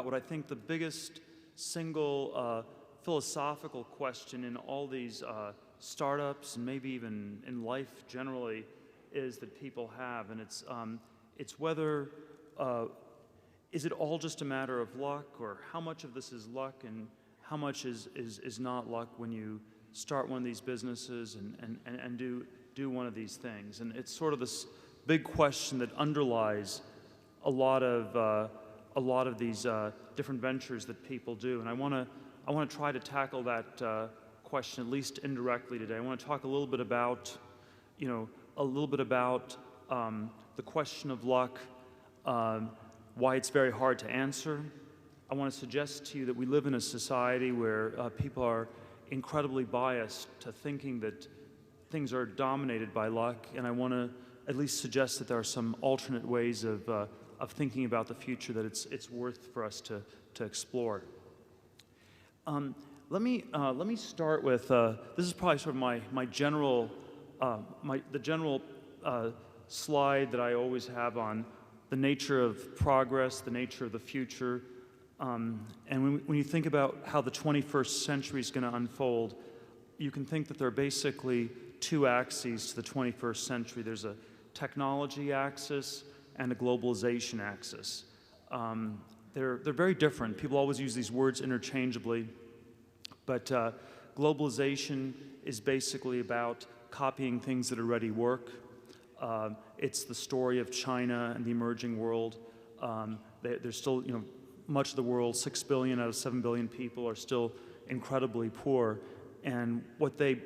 What I think the biggest single philosophical question in all these startups and maybe even in life generally is that people have, and it's whether is it all just a matter of luck, or how much of this is luck and how much is not luck when you start one of these businesses and do one of these things. And it's sort of this big question that underlies a lot of these different ventures that people do, and I want to try to tackle that question at least indirectly today. I want to talk a little bit about, the question of luck, why it's very hard to answer. I want to suggest to you that we live in a society where people are incredibly biased to thinking that things are dominated by luck, and I want to at least suggest that there are some alternate ways of thinking about the future that it's worth for us to explore. Let me start with this is probably sort of my general the general slide that I always have on the nature of progress, the nature of the future, and when you think about how the 21st century is going to unfold, you can think that there are basically two axes to the 21st century. There's a technology axis and a globalization axis. They're very different. People always use these words interchangeably, but globalization is basically about copying things that already work. It's the story of China and the emerging world. There's still, much of the world, 6 billion out of 7 billion people are still incredibly poor, and what they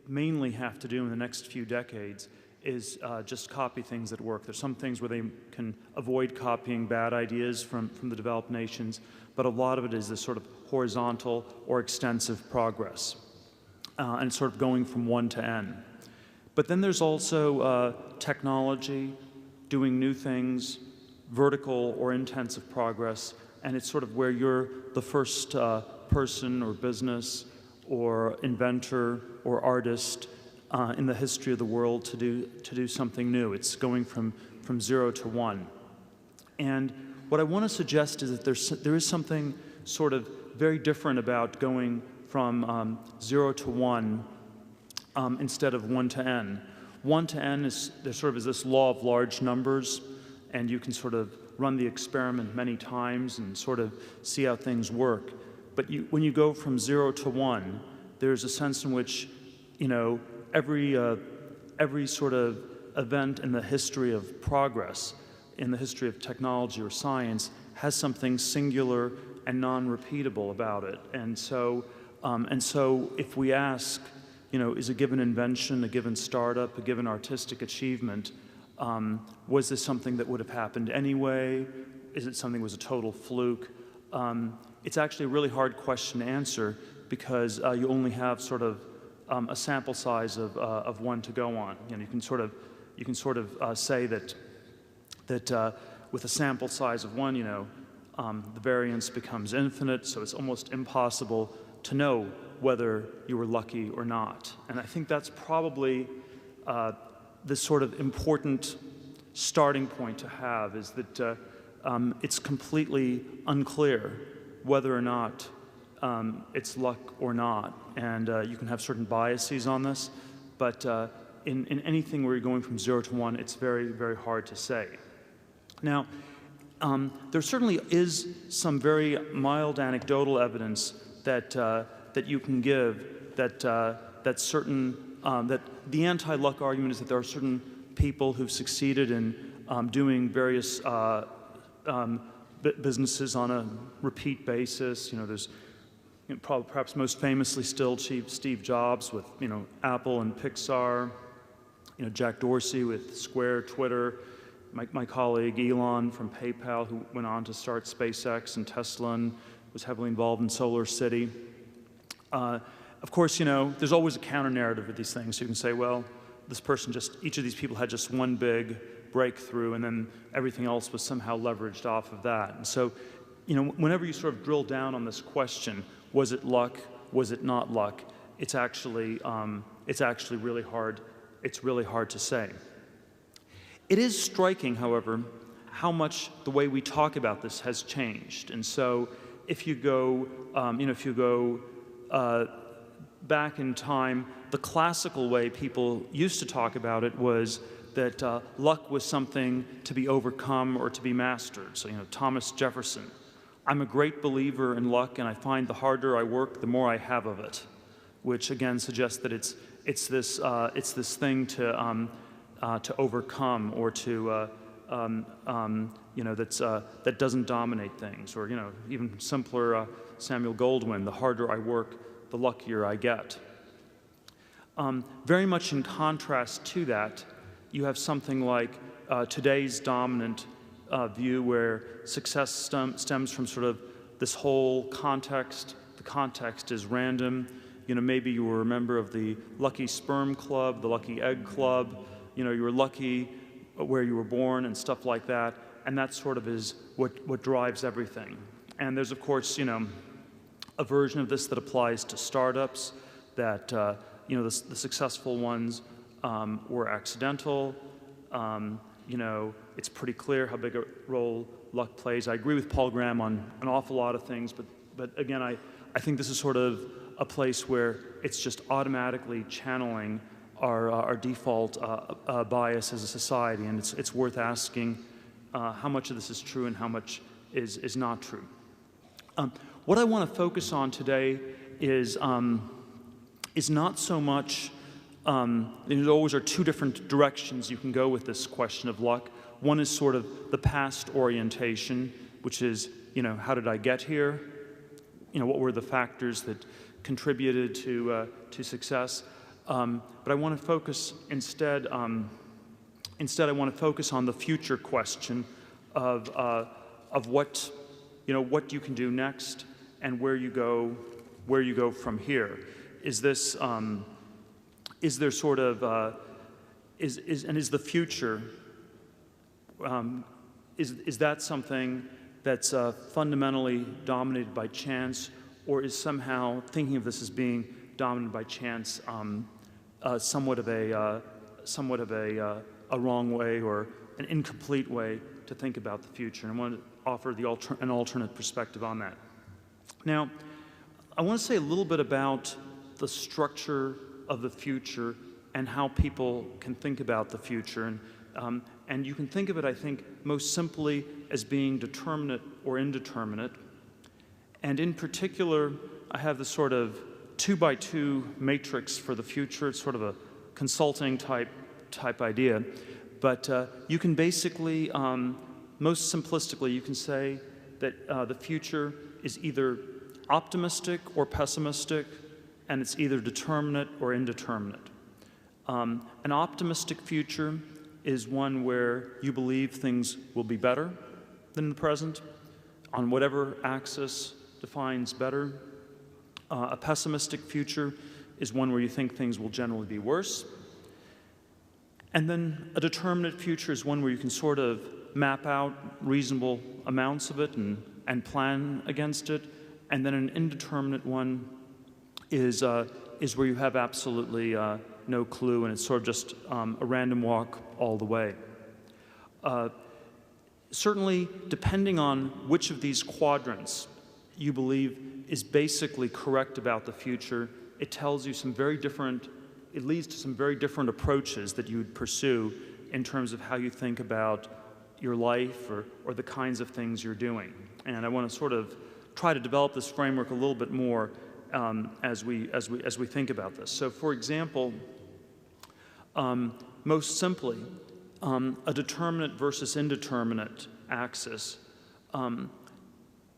mainly have to do in the next few decades is just copy things that work. There's some things where they can avoid copying bad ideas from the developed nations, but a lot of it is this sort of horizontal or extensive progress, and it's sort of going from one to N. But then there's also technology, doing new things, vertical or intensive progress, and it's sort of where you're the first person or business or inventor or artist in the history of the world to do something new. It's going from 0 to 1. And what I want to suggest is that there is something sort of very different about going from 0 to 1 instead of 1 to N. 1 to N there sort of is this law of large numbers, and you can sort of run the experiment many times and sort of see how things work. But when you go from 0 to 1, there's a sense in which, every sort of event in the history of progress, in the history of technology or science, has something singular and non-repeatable about it. And so if we ask, is a given invention, a given startup, a given artistic achievement, was this something that would have happened anyway? Is it something that was a total fluke? It's actually a really hard question to answer because you only have sort of a sample size of one to go on. You can sort of say that with a sample size of one, the variance becomes infinite, so it's almost impossible to know whether you were lucky or not. And I think that's probably this sort of important starting point to have, is that it's completely unclear whether or not it's luck or not. And you can have certain biases on this, but in anything where you're going from 0 to 1, it's very, very hard to say. Now, there certainly is some very mild anecdotal evidence that you can give that the anti-luck argument is that there are certain people who've succeeded in doing various businesses on a repeat basis. There's perhaps most famously still Steve Jobs with Apple and Pixar. Jack Dorsey with Square, Twitter. My colleague Elon from PayPal, who went on to start SpaceX and Tesla and was heavily involved in SolarCity. Of course, there's always a counter-narrative of these things. You can say, well, each of these people had just one big breakthrough, and then everything else was somehow leveraged off of that. And so, whenever you sort of drill down on this question, was it luck? Was it not luck? It's actually really hard. It's really hard to say. It is striking, however, how much the way we talk about this has changed. And so if you go, back in time, the classical way people used to talk about it was that luck was something to be overcome or to be mastered. So, Thomas Jefferson, I'm a great believer in luck, and I find the harder I work, the more I have of it, which again suggests that it's this thing to overcome, or to that doesn't dominate things, or even simpler, Samuel Goldwyn, the harder I work, the luckier I get. Very much in contrast to that, you have something like today's dominant view, where success stems from sort of this whole context. The context is random. Maybe you were a member of the Lucky Sperm Club, the Lucky Egg Club. You were lucky where you were born and stuff like that. And that sort of is what drives everything. And there's, of course, a version of this that applies to startups, that the successful ones were accidental. It's pretty clear how big a role luck plays. I agree with Paul Graham on an awful lot of things, but again, I think this is sort of a place where it's just automatically channeling our default bias as a society, and it's worth asking how much of this is true and how much is not true. What I want to focus on today is not so much. There always are two different directions you can go with this question of luck. One is sort of the past orientation, which is, how did I get here? What were the factors that contributed to success? But I want to focus instead. Instead, I want to focus on the future question of what you can do next and where you go from here. Is this is there sort of is the future is that something that's fundamentally dominated by chance, or is somehow thinking of this as being dominated by chance somewhat of a wrong way, or an incomplete way to think about the future? And I want to offer an alternate perspective on that. Now, I want to say a little bit about the structure of the future and how people can think about the future. And you can think of it, I think, most simply as being determinate or indeterminate. And in particular, I have this sort of 2x2 matrix for the future. It's sort of a consulting type idea. But you can basically, most simplistically, you can say that the future is either optimistic or pessimistic, and it's either determinate or indeterminate. An optimistic future is one where you believe things will be better than the present, on whatever axis defines better. A pessimistic future is one where you think things will generally be worse. And then a determinate future is one where you can sort of map out reasonable amounts of it and plan against it. And then an indeterminate one is where you have absolutely no clue, and it's sort of just a random walk all the way. Certainly, depending on which of these quadrants you believe is basically correct about the future, it tells you it leads to some very different approaches that you would pursue in terms of how you think about your life or the kinds of things you're doing. And I want to sort of try to develop this framework a little bit more as we think about this. So, for example, most simply, a determinate versus indeterminate axis.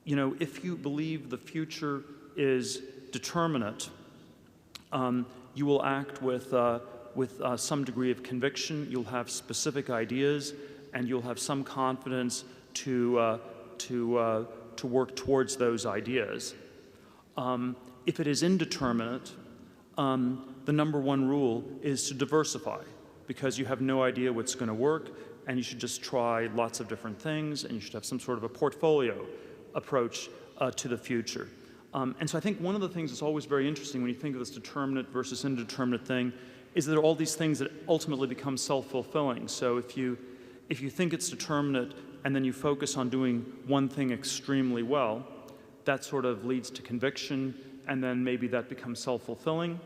If you believe the future is determinate, you will act with some degree of conviction. You'll have specific ideas, and you'll have some confidence to work towards those ideas. If it is indeterminate, the number one rule is to diversify, because you have no idea what's going to work, and you should just try lots of different things, and you should have some sort of a portfolio approach to the future. And so I think one of the things that's always very interesting when you think of this determinate versus indeterminate thing is that there are all these things that ultimately become self-fulfilling. So if you think it's determinate, and then you focus on doing one thing extremely well, that sort of leads to conviction, and then maybe that becomes self-fulfilling.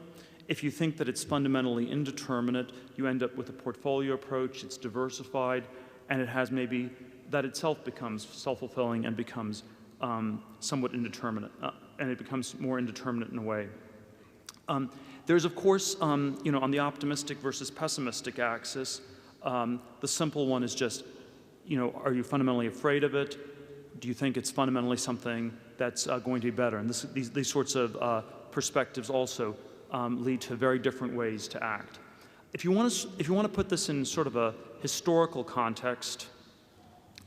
If you think that it's fundamentally indeterminate, you end up with a portfolio approach, it's diversified, and it has maybe, that itself becomes self-fulfilling and becomes somewhat indeterminate, and it becomes more indeterminate in a way. There's, of course, on the optimistic versus pessimistic axis, the simple one is just, are you fundamentally afraid of it? Do you think it's fundamentally something that's going to be better? And these sorts of perspectives also lead to very different ways to act. If you want to put this in sort of a historical context,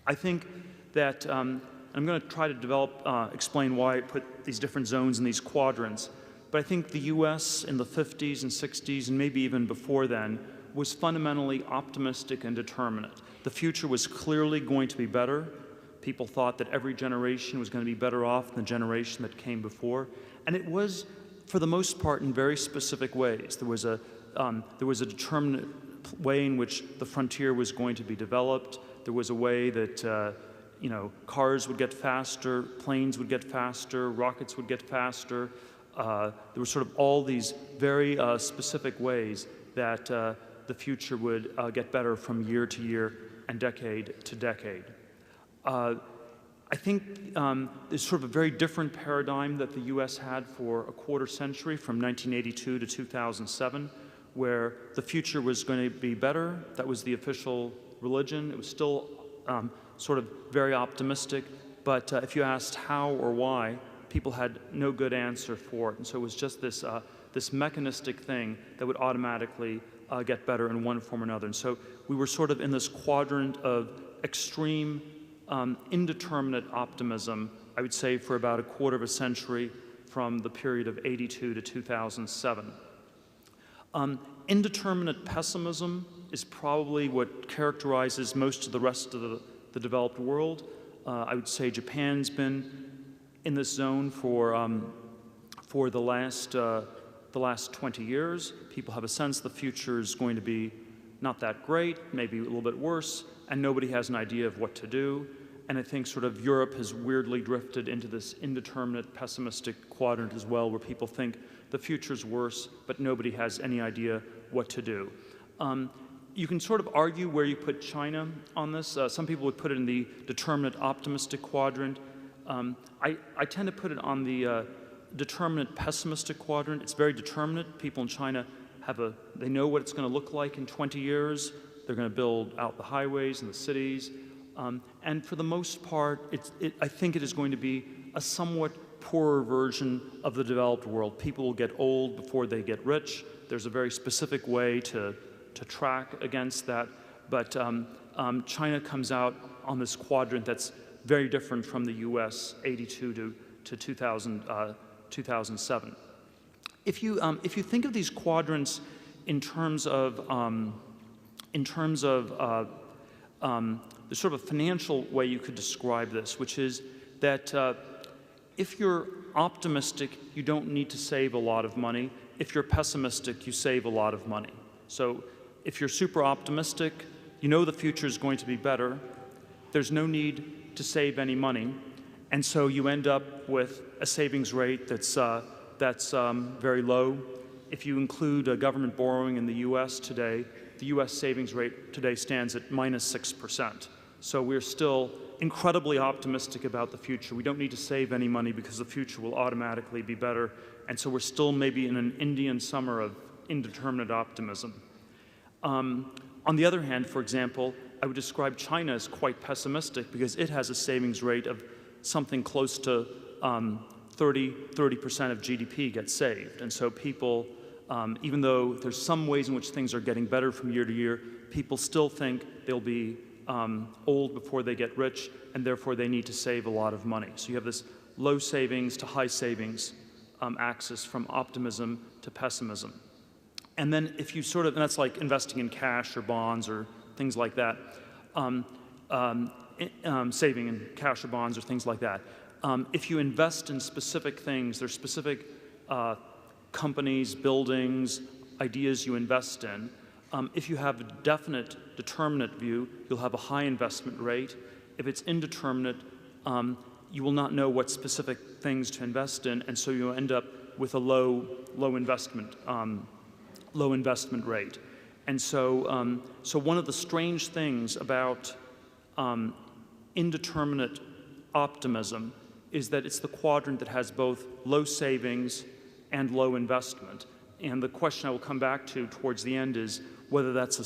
I think that I'm going to try to explain why I put these different zones in these quadrants. But I think the US in the 50s and 60s, and maybe even before then, was fundamentally optimistic and determinate. The future was clearly going to be better. People thought that every generation was going to be better off than the generation that came before. And it was, for the most part, in very specific ways. There was a determinate way in which the frontier was going to be developed. There was a way that cars would get faster, planes would get faster, rockets would get faster. There were sort of all these very specific ways that the future would get better from year to year and decade to decade. I think there's sort of a very different paradigm that the US had for a quarter century, from 1982 to 2007, where the future was going to be better. That was the official religion. It was still sort of very optimistic, but if you asked how or why, people had no good answer for it. And so it was just this mechanistic thing that would automatically get better in one form or another. And so we were sort of in this quadrant of extreme indeterminate optimism, I would say, for about a quarter of a century, from the period of 82 to 2007. Indeterminate pessimism is probably what characterizes most of the rest of the developed world. I would say Japan's been in this zone for the last 20 years. People have a sense the future is going to be not that great, maybe a little bit worse, and nobody has an idea of what to do. And I think sort of Europe has weirdly drifted into this indeterminate, pessimistic quadrant as well, where people think the future's worse, but nobody has any idea what to do. You can sort of argue where you put China on this. Some people would put it in the determinate, optimistic quadrant. I tend to put it on the determinate, pessimistic quadrant. It's very determinate. People in China they know what it's going to look like in 20 years. They're going to build out the highways and the cities. And for the most part, I think it is going to be a somewhat poorer version of the developed world. People will get old before they get rich. There's a very specific way to track against that. But China comes out on this quadrant that's very different from the US, 82 to 2007. If you think of these quadrants in terms of there's sort of a financial way you could describe this, which is that if you're optimistic, you don't need to save a lot of money. If you're pessimistic, you save a lot of money. So if you're super optimistic, you know the future is going to be better. There's no need to save any money. And so you end up with a savings rate that's very low. If you include government borrowing in the US today, the US savings rate today stands at -6%. So we're still incredibly optimistic about the future. We don't need to save any money because the future will automatically be better. And so we're still maybe in an Indian summer of indeterminate optimism. On the other hand, for example, I would describe China as quite pessimistic because it has a savings rate of something close to 30% of GDP gets saved. And so people, even though there's some ways in which things are getting better from year to year, people still think they'll be old before they get rich, and therefore they need to save a lot of money. So you have this low savings to high savings axis, from optimism to pessimism. And then if you sort of, and that's like investing in cash or bonds or things like that, saving in cash or bonds or things like that. If you invest in specific things, there's specific companies, buildings, ideas you invest in. If you have a definite, determinate view, you'll have a high investment rate. If it's indeterminate, you will not know what specific things to invest in, and so you'll end up with a low investment rate. And so, so one of the strange things about indeterminate optimism is that it's the quadrant that has both low savings and low investment. And the question I will come back to towards the end is whether that's a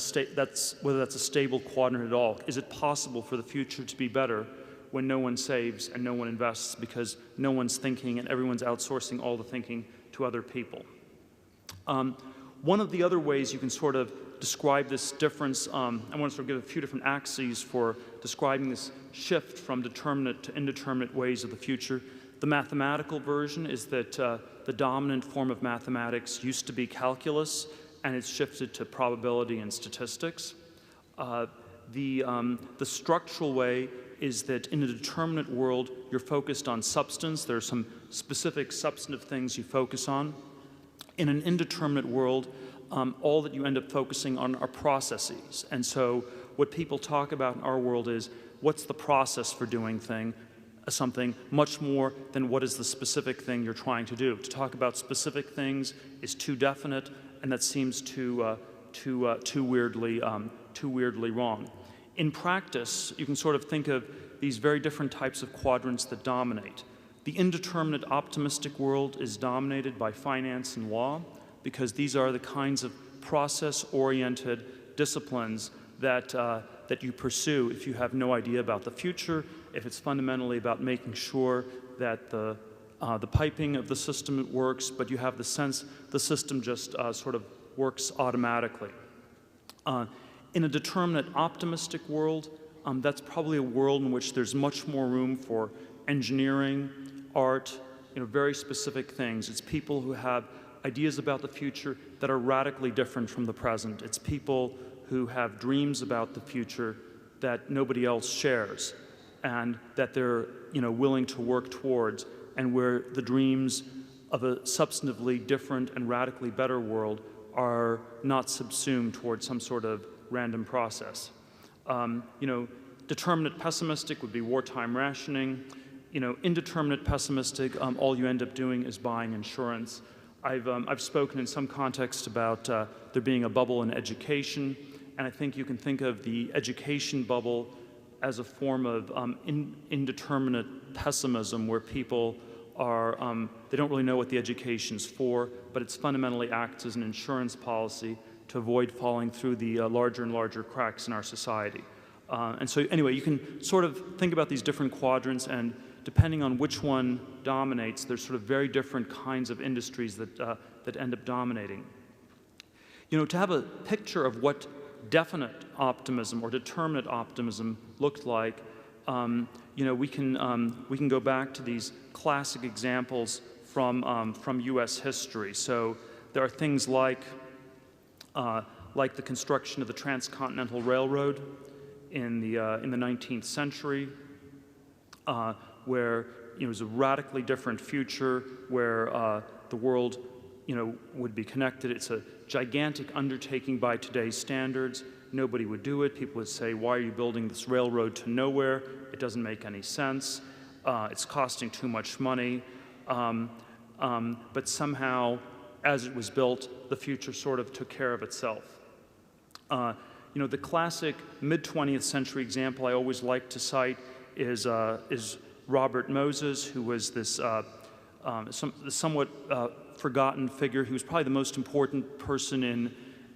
stable quadrant at all. Is it possible for the future to be better when no one saves and no one invests because no one's thinking and everyone's outsourcing all the thinking to other people? One of the other ways you can sort of describe this difference, I want to sort of give a few different axes for describing this shift from determinate to indeterminate ways of the future. The mathematical version is that the dominant form of mathematics used to be calculus, and it's shifted to probability and statistics. The structural way is that in a determinate world, you're focused on substance. There are some specific substantive things you focus on. In an indeterminate world, all that you end up focusing on are processes. And so what people talk about in our world is, what's the process for doing something much more than what is the specific thing you're trying to do. To talk about specific things is too definite, and that seems too weirdly wrong. In practice, you can sort of think of these very different types of quadrants that dominate. The indeterminate optimistic world is dominated by finance and law, because these are the kinds of process-oriented disciplines that you pursue if you have no idea about the future, if it's fundamentally about making sure that the piping of the system works, but you have the sense the system just sort of works automatically. In a determinate optimistic world, that's probably a world in which there's much more room for engineering, art, very specific things. It's people who have ideas about the future that are radically different from the present. It's people who have dreams about the future that nobody else shares, and that they're willing to work towards, and where the dreams of a substantively different and radically better world are not subsumed towards some sort of random process. Determinate pessimistic would be wartime rationing. Indeterminate pessimistic, all you end up doing is buying insurance. I've spoken in some context about there being a bubble in education, and I think you can think of the education bubble as a form of indeterminate pessimism, where people are, they don't really know what the education's for, but it's fundamentally acts as an insurance policy to avoid falling through the larger and larger cracks in our society. And so anyway, you can sort of think about these different quadrants, and depending on which one dominates, there's sort of very different kinds of industries that end up dominating. To have a picture of what definite optimism or determinate optimism looked like, we can go back to these classic examples from U.S. history. So there are things like the construction of the Transcontinental Railroad in the 19th century, where it was a radically different future, where the world would be connected. It's a gigantic undertaking by today's standards. Nobody would do it. People would say, why are you building this railroad to nowhere? It doesn't make any sense. It's costing too much money. But somehow, as it was built, the future sort of took care of itself. The classic mid-20th century example I always like to cite is Robert Moses, who was this somewhat forgotten figure. He was probably the most important person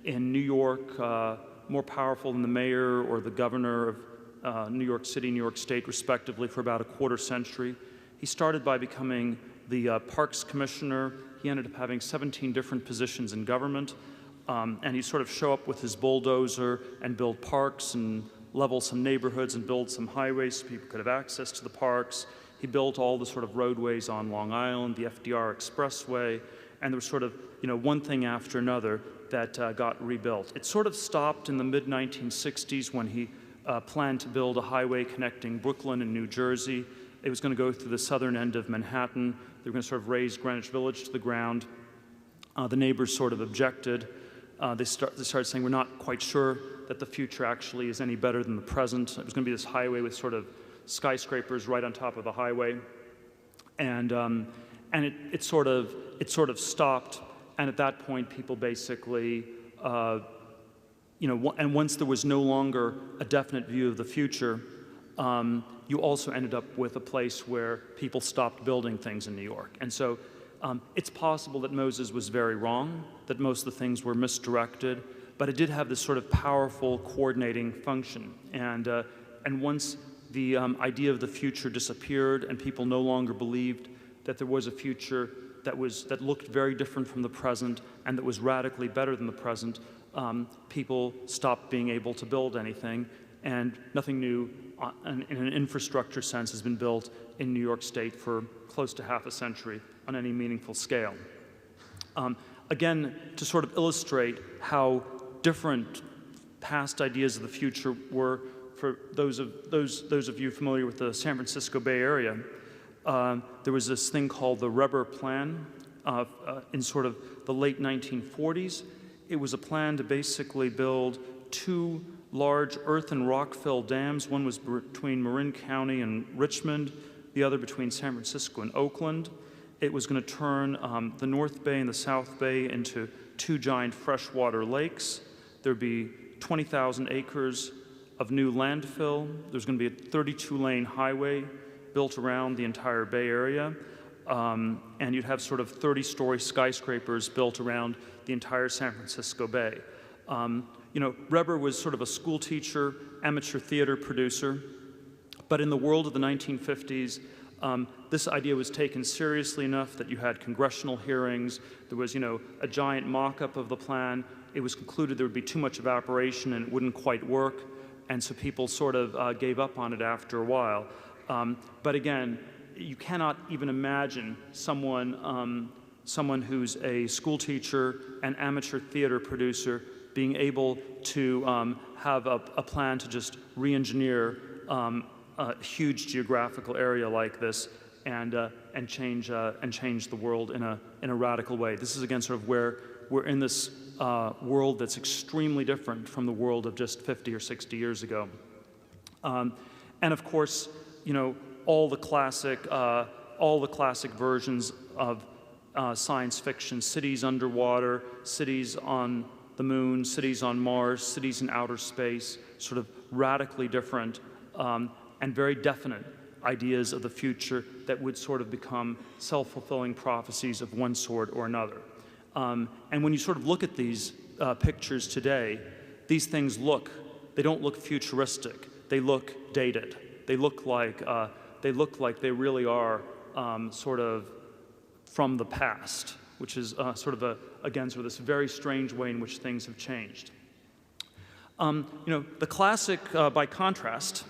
in New York, more powerful than the mayor or the governor of New York City, New York State, respectively, for about a quarter century. He started by becoming the Parks Commissioner. He ended up having 17 different positions in government, and he'd sort of show up with his bulldozer and build parks and level some neighborhoods and build some highways so people could have access to the parks. He built all the sort of roadways on Long Island, the FDR Expressway, and there was sort of, one thing after another that got rebuilt. It sort of stopped in the mid-1960s when he planned to build a highway connecting Brooklyn and New Jersey. It was going to go through the southern end of Manhattan. They were going to sort of raise Greenwich Village to the ground. The neighbors sort of objected. They started saying, we're not quite sure that the future actually is any better than the present. It was going to be this highway with sort of skyscrapers right on top of the highway. And it sort of stopped, and at that point, people basically, and once there was no longer a definite view of the future, you also ended up with a place where people stopped building things in New York. And so it's possible that Moses was very wrong, that most of the things were misdirected, but it did have this sort of powerful coordinating function. And once the idea of the future disappeared and people no longer believed that there was a future that looked very different from the present and that was radically better than the present, people stopped being able to build anything, and nothing new in an infrastructure sense has been built in New York State for close to half a century on any meaningful scale. Again, to sort of illustrate how different past ideas of the future were for those of you familiar with the San Francisco Bay Area, there was this thing called the Reber Plan in sort of the late 1940s. It was a plan to basically build two large earth and rock-filled dams. One was between Marin County and Richmond, the other between San Francisco and Oakland. It was going to turn the North Bay and the South Bay into two giant freshwater lakes. There'd be 20,000 acres of new landfill. There's going to be a 32-lane highway built around the entire Bay Area. And you'd have sort of 30-story skyscrapers built around the entire San Francisco Bay. Reber was sort of a school teacher, amateur theater producer, but in the world of the 1950s, this idea was taken seriously enough that you had congressional hearings. There was, a giant mock-up of the plan. It was concluded there would be too much evaporation and it wouldn't quite work, and so people sort of gave up on it after a while. But again, you cannot even imagine someone who's a school teacher and amateur theater producer being able to have a plan to just re-engineer a huge geographical area like this and change the world in a radical way. This is again sort of where we're in this world that's extremely different from the world of just 50 or 60 years ago. And of course, all the classic versions of science fiction: cities underwater, cities on the moon, cities on Mars, cities in outer space, sort of radically different and very definite ideas of the future that would sort of become self-fulfilling prophecies of one sort or another. And when you sort of look at these pictures today, these things they don't look futuristic. They look dated. They look like they really are sort of from the past, which is sort of again, sort of this very strange way in which things have changed. The classic, by contrast,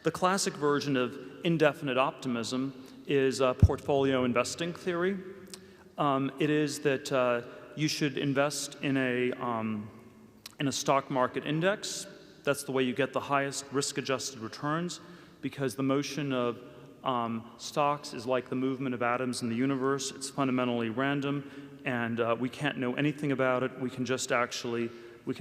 the classic version of indefinite optimism is portfolio investing theory. It is that you should invest in a stock market index. That's the way you get the highest risk-adjusted returns, because the motion of stocks is like the movement of atoms in the universe. It's fundamentally random, and we can't know anything about it. We can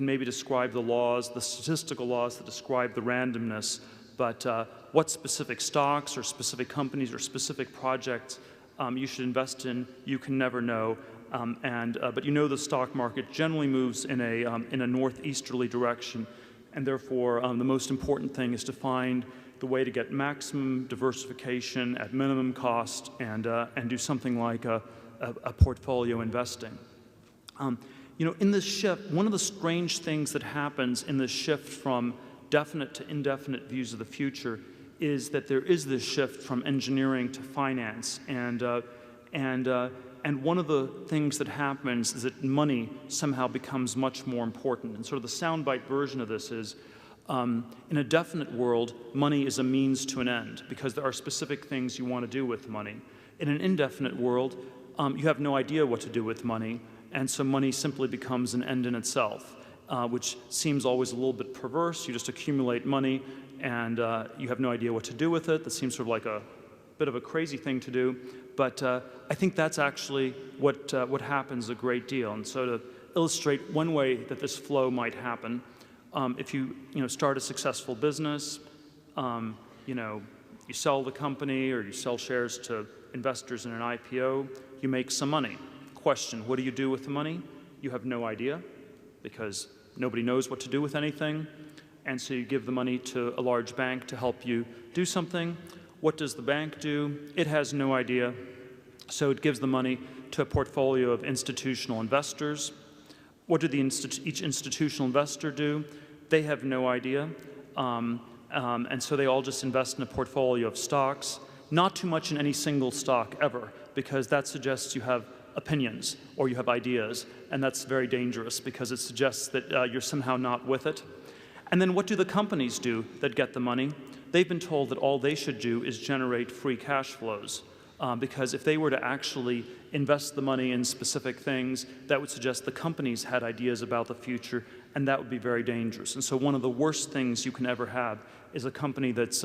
maybe describe the laws, the statistical laws that describe the randomness, but what specific stocks or specific companies or specific projects you should invest in, you can never know. But the stock market generally moves in a northeasterly direction, and therefore the most important thing is to find the way to get maximum diversification at minimum cost and do something like a portfolio investing. In this shift, one of the strange things that happens in this shift from definite to indefinite views of the future is that there is this shift from engineering to finance, and one of the things that happens is that money somehow becomes much more important. And sort of the soundbite version of this is, in a definite world, money is a means to an end because there are specific things you want to do with money. In an indefinite world, you have no idea what to do with money, and so money simply becomes an end in itself, which seems always a little bit perverse. You just accumulate money, and you have no idea what to do with it. That seems sort of like a bit of a crazy thing to do, but I think that's actually what happens a great deal. And so to illustrate one way that this flow might happen, if you start a successful business, you sell the company or you sell shares to investors in an IPO, you make some money. Question, what do you do with the money? You have no idea because nobody knows what to do with anything. And so you give the money to a large bank to help you do something. What does the bank do? It has no idea. So it gives the money to a portfolio of institutional investors. What do each institutional investor do? They have no idea. And so they all just invest in a portfolio of stocks, not too much in any single stock ever, because that suggests you have opinions or you have ideas, and that's very dangerous because it suggests that you're somehow not with it. And then what do the companies do that get the money? They've been told that all they should do is generate free cash flows, because if they were to actually invest the money in specific things, that would suggest the companies had ideas about the future, and that would be very dangerous. And so one of the worst things you can ever have is a company that's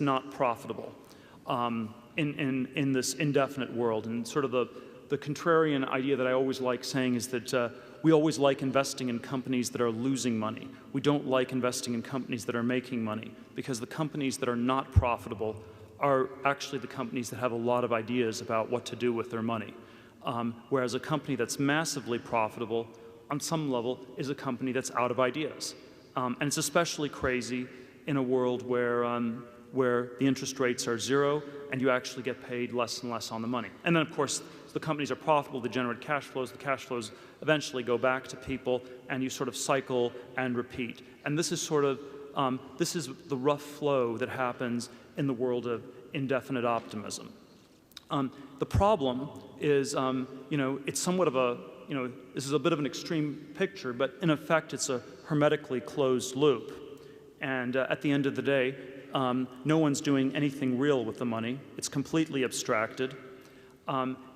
not profitable in this indefinite world. And sort of the contrarian idea that I always like saying is that we always like investing in companies that are losing money. We don't like investing in companies that are making money, because the companies that are not profitable are actually the companies that have a lot of ideas about what to do with their money. Whereas a company that's massively profitable on some level is a company that's out of ideas. And it's especially crazy in a world where the interest rates are zero and you actually get paid less and less on the money. And then, of course, the companies are profitable, they generate cash flows, the cash flows eventually go back to people, and you sort of cycle and repeat. And this is sort of, this is the rough flow that happens in the world of indefinite optimism. The problem is, it's somewhat of a, this is a bit of an extreme picture, but in effect, it's a hermetically closed loop. And at the end of the day, no one's doing anything real with the money. It's completely abstracted.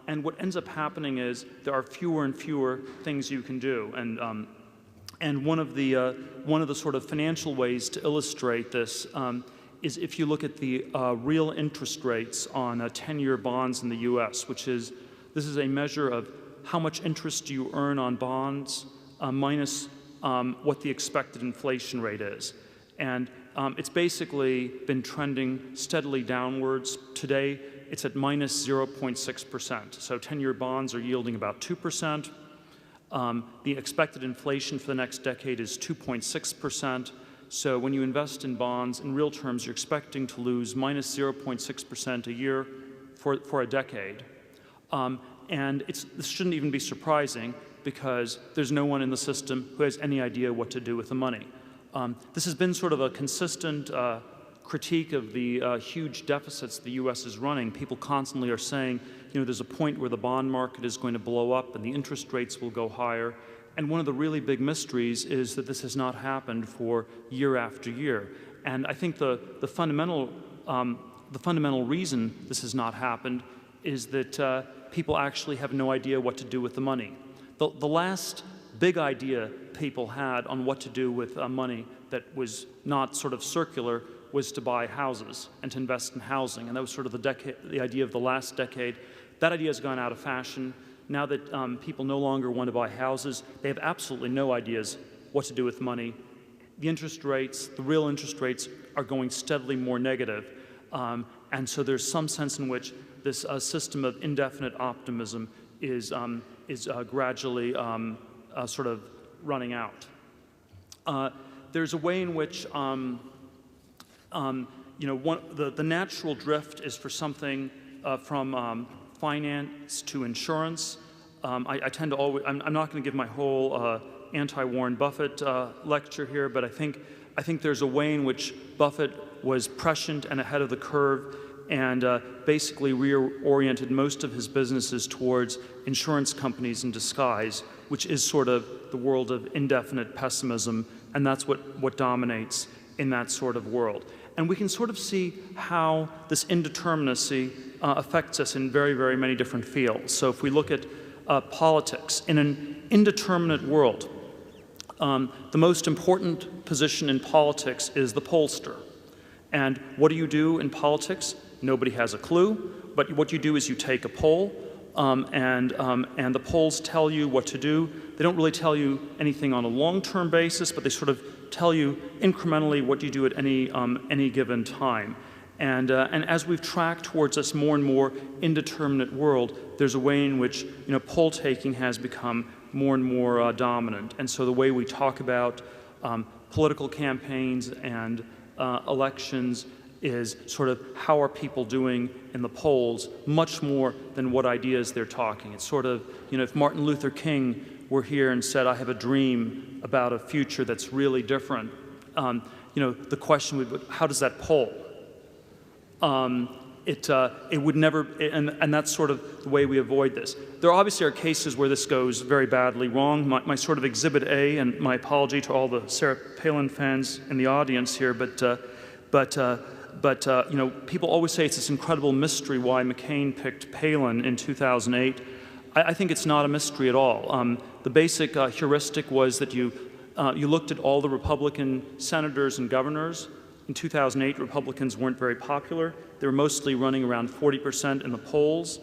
And what ends up happening is there are fewer and fewer things you can do. And one of the sort of financial ways to illustrate this is if you look at the real interest rates on 10-year bonds in the U.S., this is a measure of how much interest you earn on bonds minus what the expected inflation rate is. And it's basically been trending steadily downwards. Today, it's at minus 0.6%. So 10-year bonds are yielding about 2%. The expected inflation for the next decade is 2.6%. So when you invest in bonds, in real terms, you're expecting to lose minus 0.6% a year for a decade. And this shouldn't even be surprising, because there's no one in the system who has any idea what to do with the money. This has been sort of a consistent critique of the huge deficits the U.S. is running. People constantly are saying, there's a point where the bond market is going to blow up and the interest rates will go higher. And one of the really big mysteries is that this has not happened for year after year. And I think the fundamental reason this has not happened is that people actually have no idea what to do with the money. The last big idea people had on what to do with money that was not sort of circular was to buy houses and to invest in housing. And that was sort of the idea of the last decade. That idea has gone out of fashion. Now that people no longer want to buy houses, they have absolutely no ideas what to do with money. The interest rates, the real interest rates, are going steadily more negative. And so there's some sense in which this system of indefinite optimism is gradually sort of running out. There's a way in which the natural drift is for something from finance to insurance. I tend to always, I'm not going to give my whole anti-Warren Buffett lecture here, but I think there's a way in which Buffett was prescient and ahead of the curve and basically reoriented most of his businesses towards insurance companies in disguise, which is sort of the world of indefinite pessimism, and that's what dominates in that sort of world. And we can sort of see how this indeterminacy affects us in very, very many different fields. So if we look at politics, in an indeterminate world, the most important position in politics is the pollster. And what do you do in politics? Nobody has a clue, but what you do is you take a poll, and the polls tell you what to do. They don't really tell you anything on a long-term basis, but they sort of tell you incrementally what you do at any given time. And as we've tracked towards this more and more indeterminate world, there's a way in which poll taking has become more and more dominant. And so the way we talk about political campaigns and elections is sort of how are people doing in the polls, much more than what ideas they're talking. It's sort of, if Martin Luther King were here and said, I have a dream about a future that's really different, the question would be, how does that poll? It would never, and that's sort of the way we avoid this. There obviously are cases where this goes very badly wrong. My sort of exhibit A, and my apology to all the Sarah Palin fans in the audience here, but people always say it's this incredible mystery why McCain picked Palin in 2008. I think it's not a mystery at all. The basic heuristic was that you looked at all the Republican senators and governors. In 2008, Republicans weren't very popular. They were mostly running around 40% in the polls.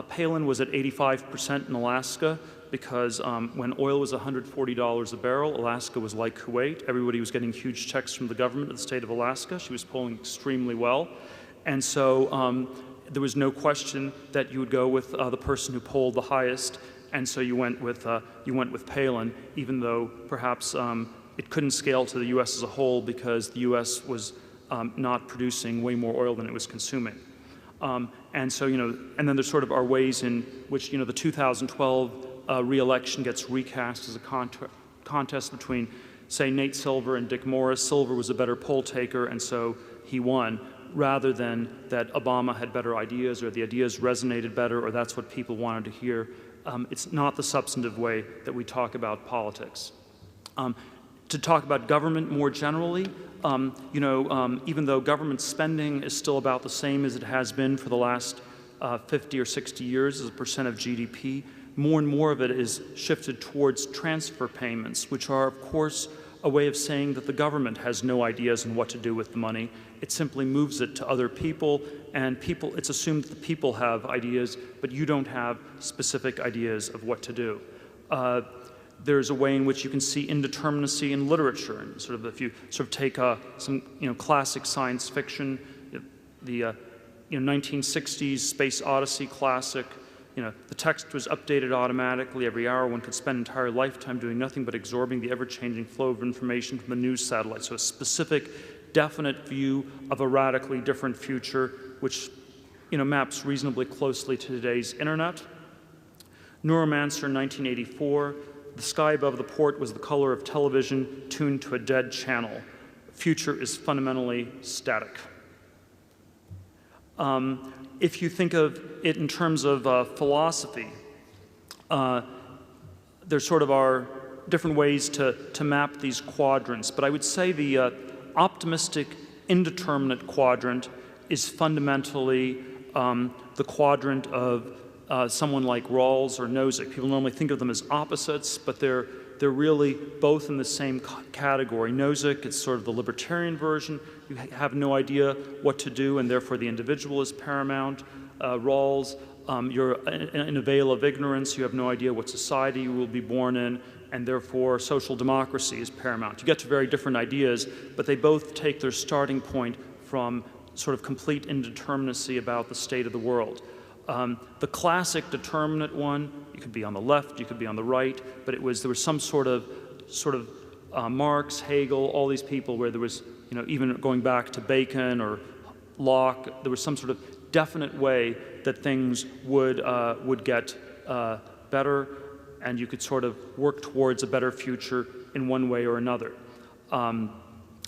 Palin was at 85% in Alaska because when oil was $140 a barrel, Alaska was like Kuwait. Everybody was getting huge checks from the government of the state of Alaska. She was polling extremely well. And so there was no question that you would go with the person who polled the highest. And so you went with Palin, even though perhaps it couldn't scale to the U.S. as a whole because the U.S. was not producing way more oil than it was consuming. And so, and then there sort of are ways in which, the 2012 re-election gets recast as a contest between, say, Nate Silver and Dick Morris. Silver was a better poll taker, and so he won, rather than that Obama had better ideas or the ideas resonated better or that's what people wanted to hear. It's not the substantive way that we talk about politics. To talk about government more generally, even though government spending is still about the same as it has been for the last 50 or 60 years as a percent of GDP, more and more of it is shifted towards transfer payments, which are, of course, a way of saying that the government has no ideas on what to do with the money. It simply moves it to other people, and it's assumed that the people have ideas, but you don't have specific ideas of what to do. There's a way in which you can see indeterminacy in literature, and sort of if you sort of take some classic science fiction, the 1960s Space Odyssey classic. The text was updated automatically every hour. One could spend an entire lifetime doing nothing but absorbing the ever-changing flow of information from the news satellite. So a specific, definite view of a radically different future, which maps reasonably closely to today's internet. Neuromancer, 1984. The sky above the port was the color of television tuned to a dead channel. Future is fundamentally static. If you think of it in terms of philosophy, there sort of are different ways to map these quadrants, but I would say the optimistic indeterminate quadrant is fundamentally the quadrant of someone like Rawls or Nozick. People normally think of them as opposites, but they're really both in the same category. Nozick, it's sort of the libertarian version. You have no idea what to do, and therefore the individual is paramount. Rawls, you're in a veil of ignorance. You have no idea what society you will be born in, and therefore social democracy is paramount. You get to very different ideas, but they both take their starting point from sort of complete indeterminacy about the state of the world. The classic determinate one, you could be on the left, you could be on the right, but there was some sort of Marx, Hegel, all these people where there was, even going back to Bacon or Locke, there was some sort of definite way that things would get better, and you could sort of work towards a better future in one way or another. And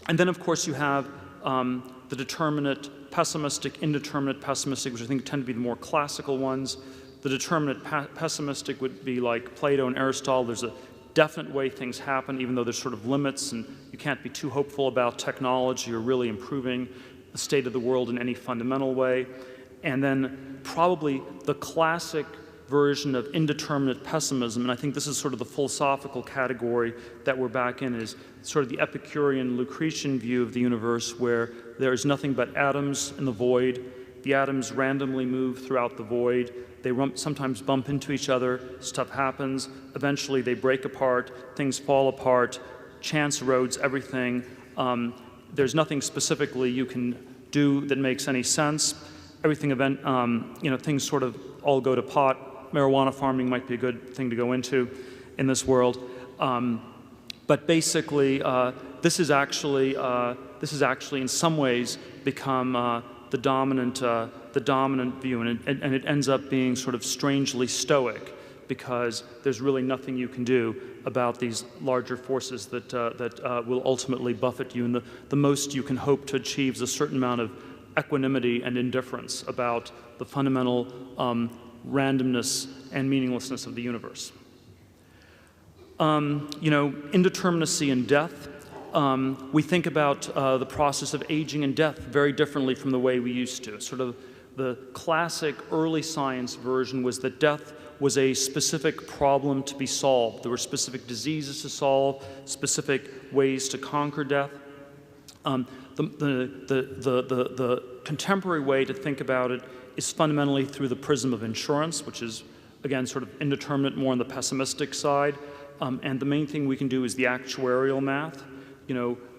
then, of course, you have the determinate pessimistic, indeterminate pessimistic, which I think tend to be the more classical ones. The determinate pessimistic would be like Plato and Aristotle. There's a definite way things happen, even though there's sort of limits, and you can't be too hopeful about technology or really improving the state of the world in any fundamental way. And then probably the classic version of indeterminate pessimism, and I think this is sort of the philosophical category that we're back in, is sort of the Epicurean Lucretian view of the universe, where there is nothing but atoms in the void. The atoms randomly move throughout the void. They sometimes bump into each other. Stuff happens. Eventually they break apart. Things fall apart. Chance erodes everything. There's nothing specifically you can do that makes any sense. Everything things sort of all go to pot. Marijuana farming might be a good thing to go into in this world. But basically, this is actually in some ways become the dominant view, and it ends up being sort of strangely stoic, because there's really nothing you can do about these larger forces that will ultimately buffet you, and the most you can hope to achieve is a certain amount of equanimity and indifference about the fundamental randomness and meaninglessness of the universe. Indeterminacy and death. We think about the process of aging and death very differently from the way we used to. Sort of the classic early science version was that death was a specific problem to be solved. There were specific diseases to solve, specific ways to conquer death. The contemporary way to think about it is fundamentally through the prism of insurance, which is, again, sort of indeterminate, more on the pessimistic side. And the main thing we can do is the actuarial math.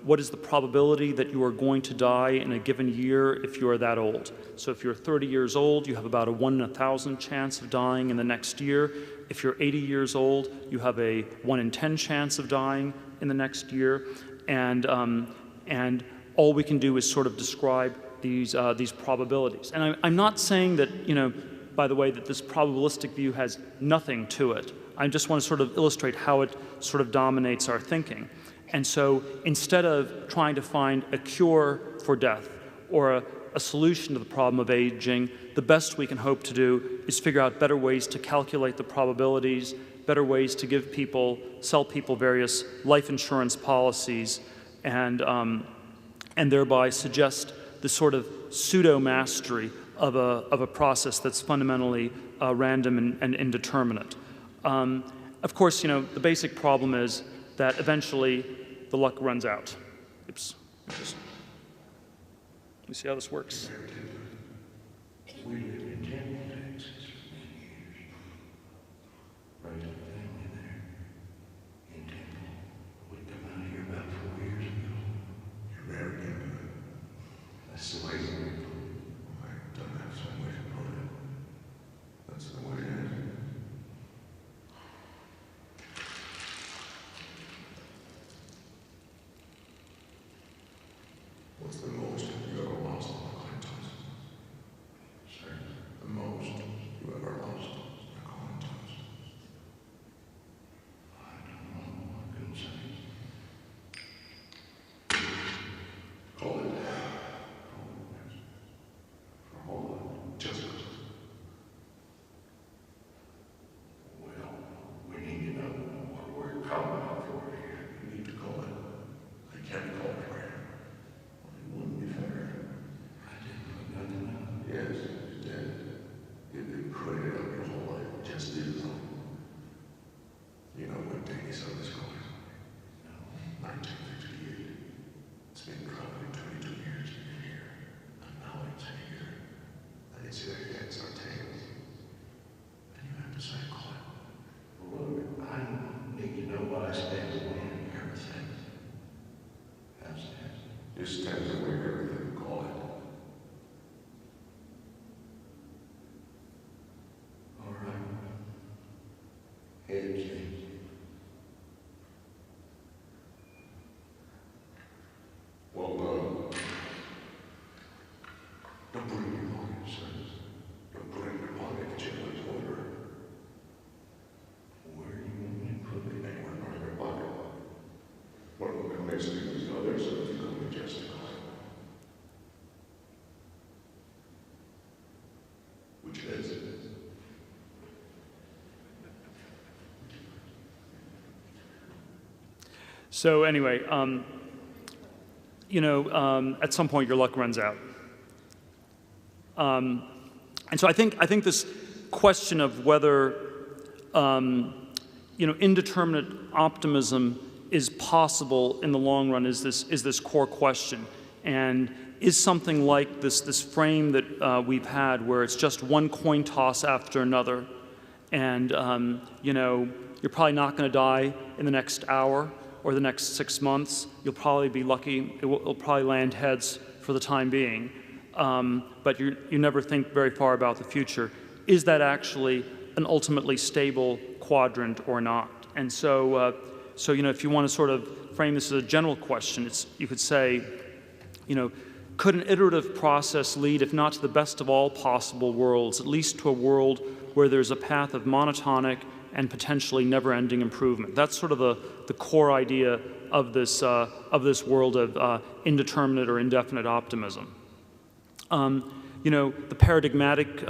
What is the probability that you are going to die in a given year if you are that old? So if you're 30 years old, you have about a 1 in 1,000 chance of dying in the next year. If you're 80 years old, you have a 1 in 10 chance of dying in the next year. And all we can do is sort of describe these probabilities. And I'm not saying that, by the way, that this probabilistic view has nothing to it. I just want to sort of illustrate how it sort of dominates our thinking. And so instead of trying to find a cure for death or a solution to the problem of aging, the best we can hope to do is figure out better ways to calculate the probabilities, better ways to sell people various life insurance policies, and thereby suggest the sort of pseudo-mastery of a process that's fundamentally random and indeterminate. Of course, the basic problem is that eventually the luck runs out. Oops. Let me see how this works. We lived in Temple, Texas for many years. Raised a family there in Temple. We come out here about 4 years ago. You're very into it. That's the way you put it. I don't have some way to put it. That's the way it is. What's the most you ever lost in a coin toss? Sir? The most you ever lost in a coin toss? I don't know. I couldn't say. Call it. Hold it. Just. Well, we need to know what we're calling out for here. You need to call it. I can't call it right. Wouldn't be fair. I didn't put nothing up. Yes, you did. You've been putting it up your whole life. Just do something. You know what day you saw this coin? No. 1958. It's been probably 22 years in here. And now it's here. And it's either heads or tails. And you have to say call it. Well, look, I need to know what I stand to win. Everything. How's that? Just stand to win everything, call it. All right. Heads, then. Well, don't put it in your pocket, son. Don't put it in your pocket, it's your order. Where do you want me to put it? Anywhere not in your pocket. One of them makes things the other, so if you come with just a coin. Which is it? So anyway, at some point your luck runs out. And so I think this question of whether indeterminate optimism is possible in the long run is this core question, and is something like this frame that we've had, where it's just one coin toss after another, and you're probably not going to die in the next hour or the next 6 months. You'll probably be lucky; it'll probably land heads for the time being. but you never think very far about the future. Is that actually an ultimately stable quadrant or not? And so, if you want to sort of frame this as a general question, you could say, could an iterative process lead, if not to the best of all possible worlds, at least to a world where there's a path of monotonic and potentially never-ending improvement? That's sort of the core idea of this world of indeterminate or indefinite optimism. The paradigmatic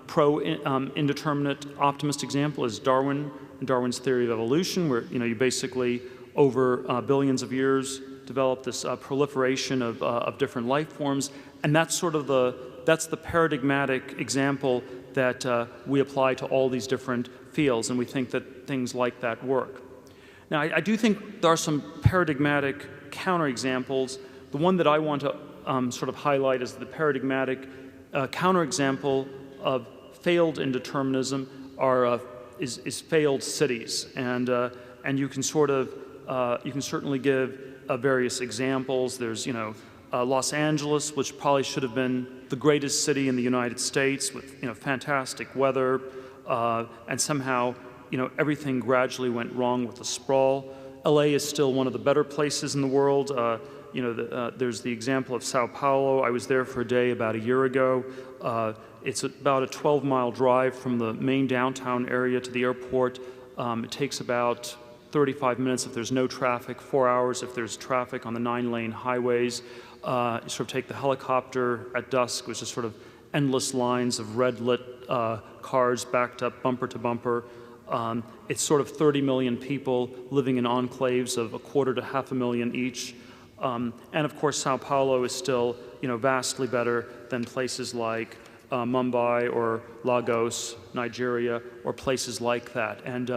pro-indeterminate optimist example is Darwin and Darwin's theory of evolution, where you basically over billions of years develop this proliferation of different life forms, and that's sort of that's the paradigmatic example that we apply to all these different fields, and we think that things like that work. Now, I do think there are some paradigmatic counterexamples. The one that I want to sort of highlight is the paradigmatic counterexample of failed indeterminism is failed cities, and you can certainly give various examples. There's Los Angeles, which probably should have been the greatest city in the United States with fantastic weather, and somehow everything gradually went wrong with the sprawl. LA is still one of the better places in the world. There's the example of Sao Paulo. I was there for a day about a year ago. It's about a 12-mile drive from the main downtown area to the airport. It takes about 35 minutes if there's no traffic, 4 hours if there's traffic on the 9-lane highways. You sort of take the helicopter at dusk, which is sort of endless lines of red-lit cars backed up bumper to bumper. It's sort of 30 million people living in enclaves of 250,000 to 500,000 each. And of course, Sao Paulo is still, vastly better than places like Mumbai or Lagos, Nigeria, or places like that. And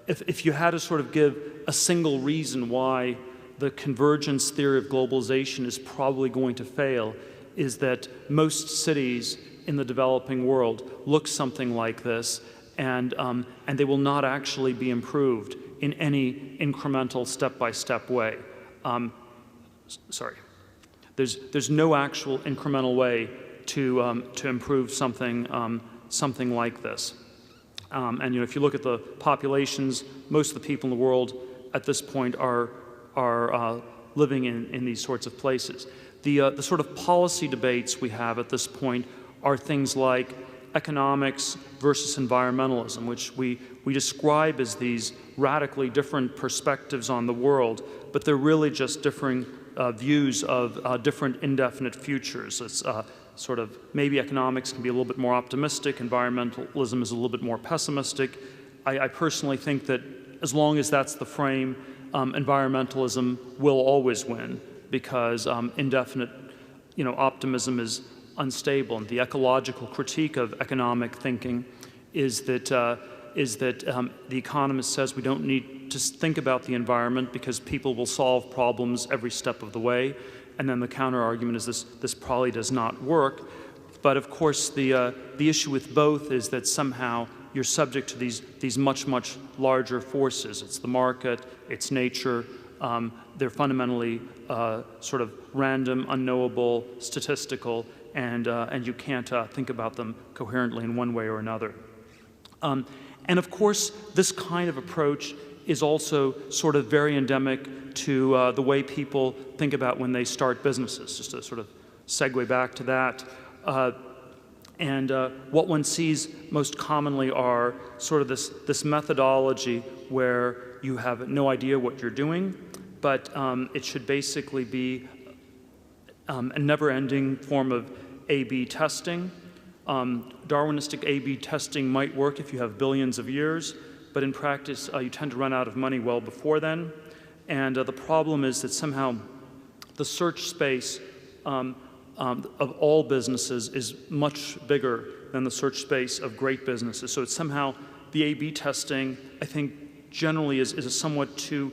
if you had to sort of give a single reason why the convergence theory of globalization is probably going to fail, is that most cities in the developing world look something like this, and they will not actually be improved in any incremental, step-by-step way. There's no actual incremental way to improve something like this. And if you look at the populations, most of the people in the world at this point are living in these sorts of places. The sort of policy debates we have at this point are things like economics versus environmentalism, which we describe as these radically different perspectives on the world, but they're really just differing views of different indefinite futures. It's sort of, maybe economics can be a little bit more optimistic, environmentalism is a little bit more pessimistic. I personally think that as long as that's the frame, environmentalism will always win, because indefinite optimism is unstable. And the ecological critique of economic thinking is that the economist says we don't need to think about the environment because people will solve problems every step of the way. And then the counter-argument is this probably does not work. But of course, the issue with both is that somehow you're subject to these much, much larger forces. It's the market, it's nature. They're fundamentally sort of random, unknowable, statistical, and you can't think about them coherently in one way or another. And of course, this kind of approach is also sort of very endemic to the way people think about when they start businesses, just to sort of segue back to that. And what one sees most commonly are sort of this methodology where you have no idea what you're doing, but it should basically be a never-ending form of A/B testing. Darwinistic A/B testing might work if you have billions of years, but in practice, you tend to run out of money well before then. And the problem is that somehow the search space of all businesses is much bigger than the search space of great businesses. So it's somehow the A/B testing, I think, generally is a somewhat too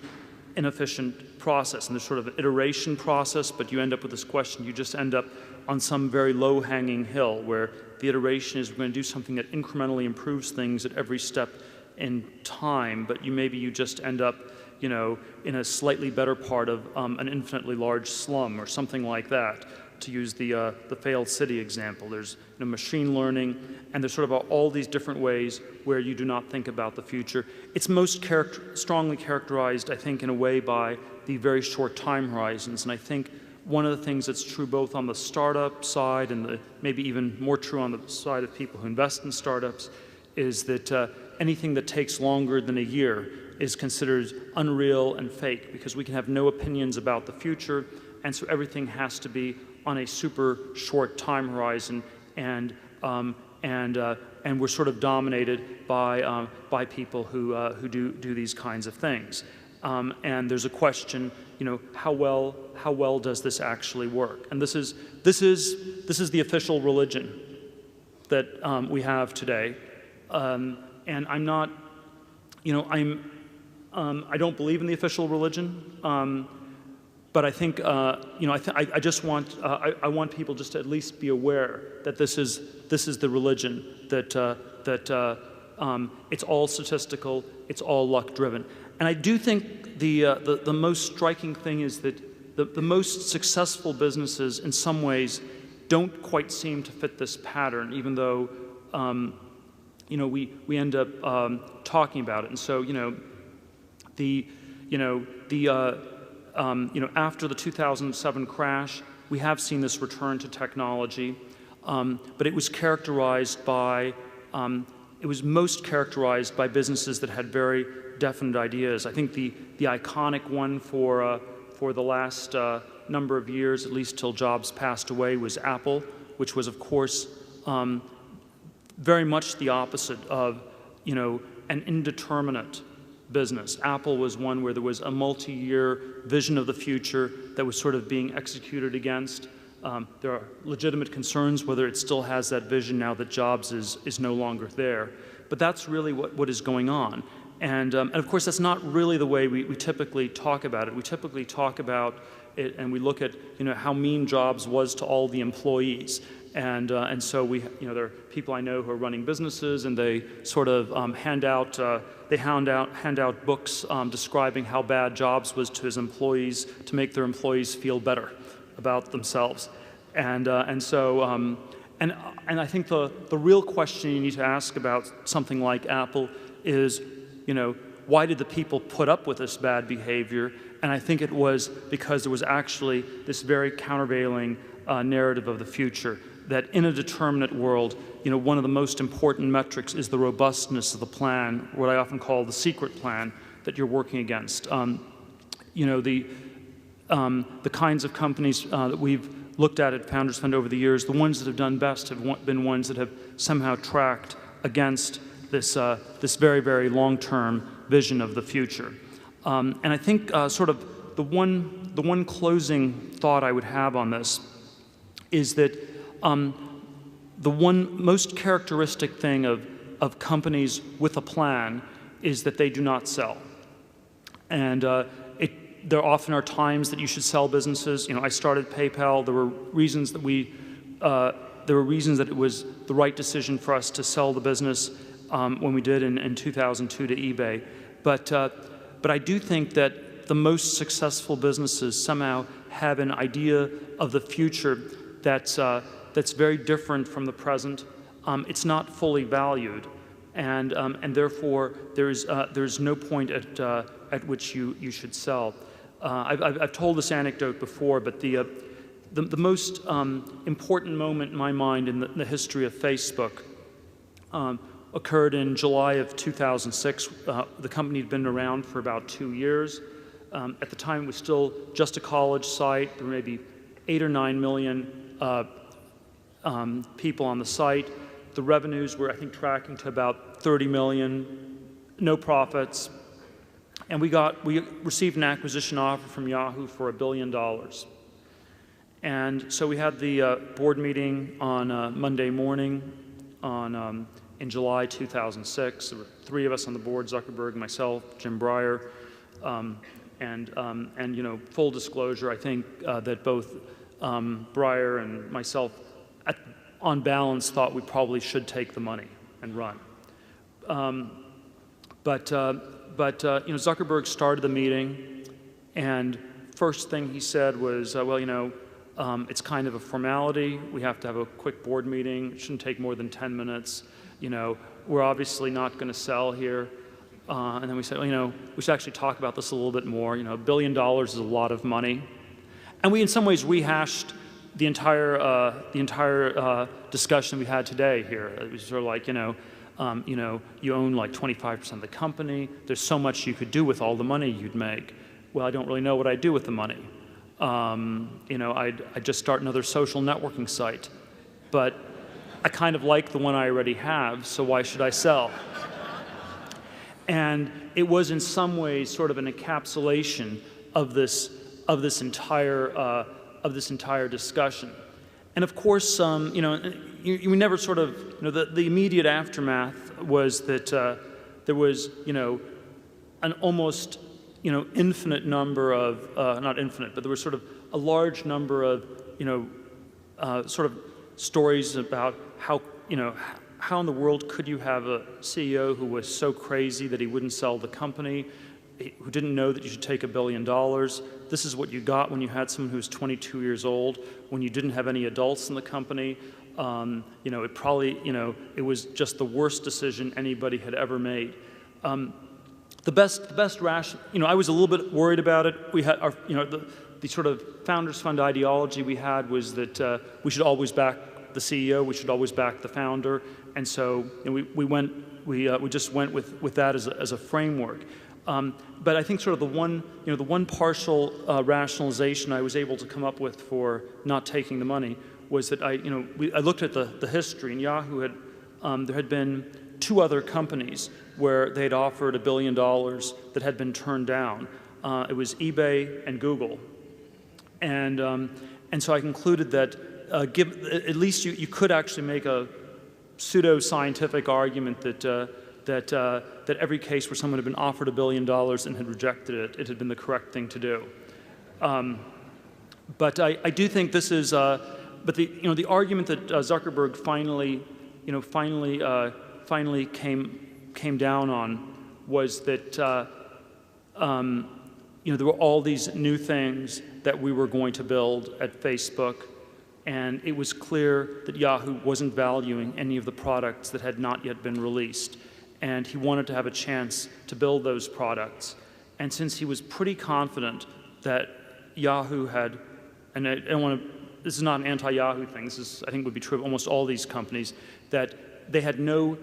inefficient process. And there's sort of an iteration process, but you end up with this question. You just end up on some very low-hanging hill where the iteration is we're going to do something that incrementally improves things at every step in time, but maybe you just end up, in a slightly better part of an infinitely large slum or something like that. to use the failed city example. There's machine learning, and there's sort of all these different ways where you do not think about the future. It's most strongly characterized, I think, in a way by the very short time horizons. And I think one of the things that's true both on the startup side and maybe even more true on the side of people who invest in startups is that anything that takes longer than a year is considered unreal and fake, because we can have no opinions about the future, and so everything has to be on a super short time horizon, and we're sort of dominated by people who do these kinds of things. And there's a question, how well does this actually work? And this is the official religion that we have today. And I'm not, I don't believe in the official religion, but I think, I just want, I want people just to at least be aware that this is the religion, that it's all statistical, it's all luck-driven. And I do think the most striking thing is that the most successful businesses, in some ways, don't quite seem to fit this pattern, even though we end up talking about it. And so, after the 2007 crash, we have seen this return to technology, but it was characterized by, it was most characterized by businesses that had very definite ideas. I think the iconic one for the last number of years, at least till Jobs passed away, was Apple, which was, of course, very much the opposite of, an indeterminate business. Apple was one where there was a multi-year vision of the future that was sort of being executed against. There are legitimate concerns whether it still has that vision now that Jobs is no longer there. But that's really what is going on. And of course, that's not really the way we typically talk about it. We typically talk about it and we look at how mean Jobs was to all the employees. And so there are people I know who are running businesses, and they sort of hand out books describing how bad Jobs was to his employees to make their employees feel better about themselves. And I think the real question you need to ask about something like Apple is, why did the people put up with this bad behavior? And I think it was because there was actually this very countervailing narrative of the future, that in a determinate world, one of the most important metrics is the robustness of the plan, what I often call the secret plan that you're working against. The kinds of companies that we've looked at Founders Fund over the years, the ones that have done best have been ones that have somehow tracked against this very, very long-term vision of the future. And I think sort of the one closing thought I would have on this is that the one most characteristic thing of companies with a plan is that they do not sell. And there often are times that you should sell businesses. I started PayPal. There were reasons that it was the right decision for us to sell the business when we did in 2002 to eBay. But I do think that the most successful businesses somehow have an idea of the future that's very different from the present. It's not fully valued, and therefore there's no point at which you should sell. I've told this anecdote before, but the most important moment in my mind in the history of Facebook occurred in July of 2006. The company had been around for about 2 years. At the time, it was still just a college site. There were maybe 8 or 9 million people on the site. The revenues were, I think, tracking to about 30 million, no profits. And we received an acquisition offer from Yahoo for $1 billion. And so we had the board meeting on Monday morning in July 2006. There were 3 of us on the board: Zuckerberg, myself, Jim Breyer, and full disclosure, I think that both Breyer and myself, on balance, thought we probably should take the money and run. But Zuckerberg started the meeting, and first thing he said was, It's kind of a formality. We have to have a quick board meeting. It shouldn't take more than 10 minutes. You know, we're obviously not going to sell here. And then we said, well, you know, we should actually talk about this a little bit more. You know, $1 billion is a lot of money. And we, in some ways, rehashed the entire discussion we had today here. It was sort of like, you know, you own like 25% of the company. There's so much you could do with all the money you'd make. Well, I don't really know what I'd do with the money. You know, I'd just start another social networking site. But I kind of like the one I already have, so why should I sell? And it was in some ways sort of an encapsulation of this entire discussion. And of course, you know, we never sort of, you know, the immediate aftermath was that there was, you know, an almost, you know, infinite number of, not infinite, but there was sort of a large number of, you know, sort of stories about how, you know, how in the world could you have a CEO who was so crazy that he wouldn't sell the company, who didn't know that you should take $1 billion. This is what you got when you had someone who was 22 years old, when you didn't have any adults in the company. You know, it probably, you know, it was just the worst decision anybody had ever made. The best ration, you know, I was a little bit worried about it. We had our, you know, the sort of Founders Fund ideology we had was that we should always back the CEO, we should always back the founder, and so, you know, we just went with that as a framework. But I think sort of the one partial rationalization I was able to come up with for not taking the money was that I looked at the history, and Yahoo had, there had been 2 other companies where they'd offered $1 billion that had been turned down. It was eBay and Google. And so I concluded that at least you could actually make a pseudo-scientific argument that every case where someone had been offered $1 billion and had rejected it, it had been the correct thing to do. But I do think this is, but the argument that Zuckerberg finally came down on was that there were all these new things that we were going to build at Facebook, and it was clear that Yahoo wasn't valuing any of the products that had not yet been released, and he wanted to have a chance to build those products. And since he was pretty confident that Yahoo had, and I don't want to, this is not an anti-Yahoo thing, this is, I think would be true of almost all these companies, that they had no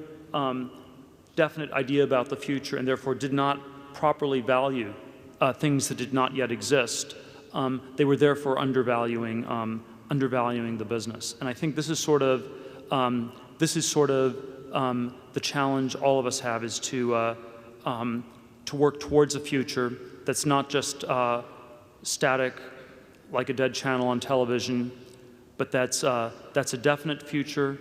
definite idea about the future and therefore did not properly value things that did not yet exist. They were therefore undervaluing the business. And I think this is sort of the challenge all of us have, is to work towards a future that's not just static, like a dead channel on television, but that's a definite future,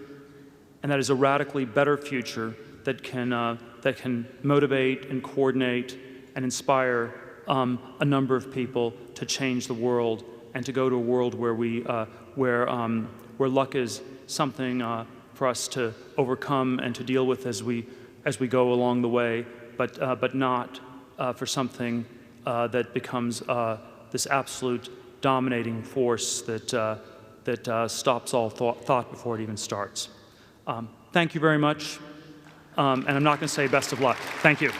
and that is a radically better future that can motivate and coordinate and inspire a number of people to change the world and to go to a world where luck is something for us to overcome and to deal with as we go along the way, but not for something that becomes this absolute dominating force that stops all thought before it even starts. Thank you very much, and I'm not going to say best of luck. Thank you.